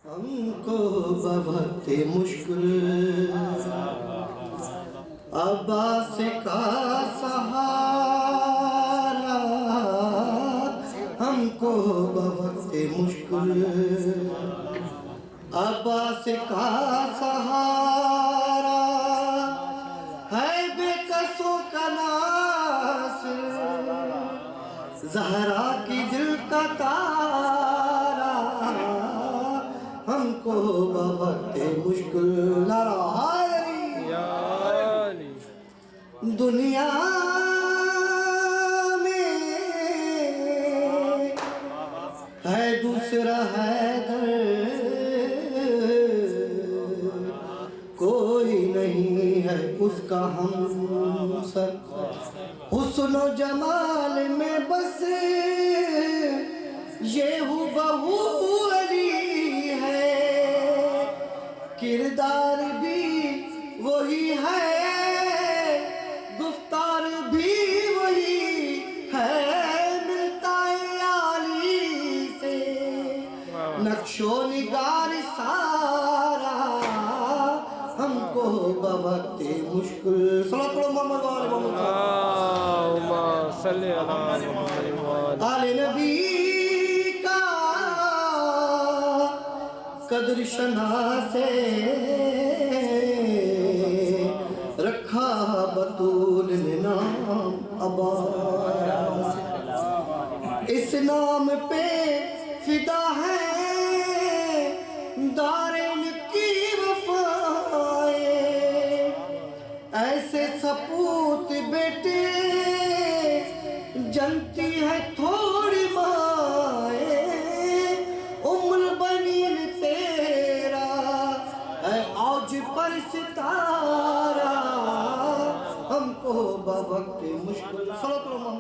ہم کو بہت مشکل عباس کا سہارا، ہم کو بہت مشکل عباس کا سہارا ہے، بے کسوں کا ناصر زہرا کی دل کا تارا، ہم کو بہت مشکل نعرہ یا علی دنیا میں ہے دوسرا حیدر، کوئی نہیں ہے اس کا ہمسر، حسن و جمال میں بس یہ بہو علی ہے، کردار بھی وہی ہے، گفتار بھی وہی ہے، ملتا ہے علی سے نقش و نگار سارا، ہم کو بہت مشکل صلی اللہ محمد وآلہ محمد اللہم صلی علی محمد آل نبی کا قدر شناسے رکھا بطول نے نام عباس، اس نام پہ فدا ہے دارین کی وفائیں، ایسے سپوت بیٹے جنتی ہے تھوڑی مائیں، ام البنین تیرا ہے اوج پر ستارہ، ہم کو بوقت مشکل صلی اللہ علیہ وسلم